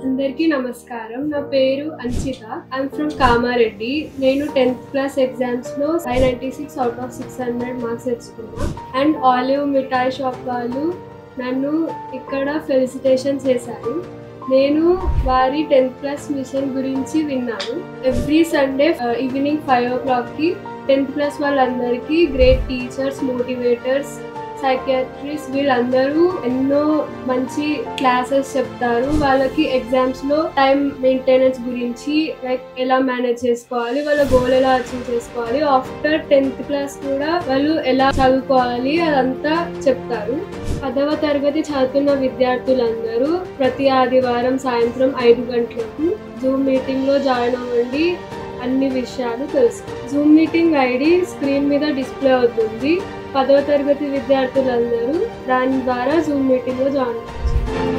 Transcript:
అందరికీ నమస్కారం. నా పేరు అంచిత. I'm from Kamareddy. నేను 10th క్లాస్ ఎగ్జామ్స్‌లో 596 ఔట్ ఆఫ్ 600 మార్క్స్ తెచ్చుకున్నా. అండ్ ఆలివ్ మిఠాయి షాప్ వాళ్ళు నన్ను ఇక్కడ ఫెలిసిటేషన్ చేశారు. నేను వారి 10th క్లాస్ మిషన్ గురించి విన్నాను. Every Sunday evening 5 o'clockకి 10th class వాళ్ళందరికీ గ్రేట్ టీచర్స్, మోటివేటర్స్, సైకియాట్రిస్ట్ వీళ్ళందరూ ఎన్నో మంచి క్లాసెస్ చెప్తారు. వాళ్ళకి ఎగ్జామ్స్లో టైం మెయింటెనెన్స్ గురించి, లైక్ ఎలా మేనేజ్ చేసుకోవాలి, వాళ్ళ గోల్ ఎలా అచీవ్ చేసుకోవాలి, ఆఫ్టర్ 10th క్లాస్ కూడా వాళ్ళు ఎలా చదువుకోవాలి అదంతా చెప్తారు. 10వ తరగతి చదువుతున్న విద్యార్థులందరూ ప్రతి ఆదివారం సాయంత్రం 5 గంటలకు జూమ్ మీటింగ్లో జాయిన్ అవ్వండి. అన్ని విషయాలు తెలుసు. జూమ్ మీటింగ్ ఐడి స్క్రీన్ మీద డిస్ప్లే అవుతుంది. 10వ తరగతి విద్యార్థులందరూ దాని ద్వారా జూమ్ మీటింగ్లో జాయిన్ అవ్వచ్చు.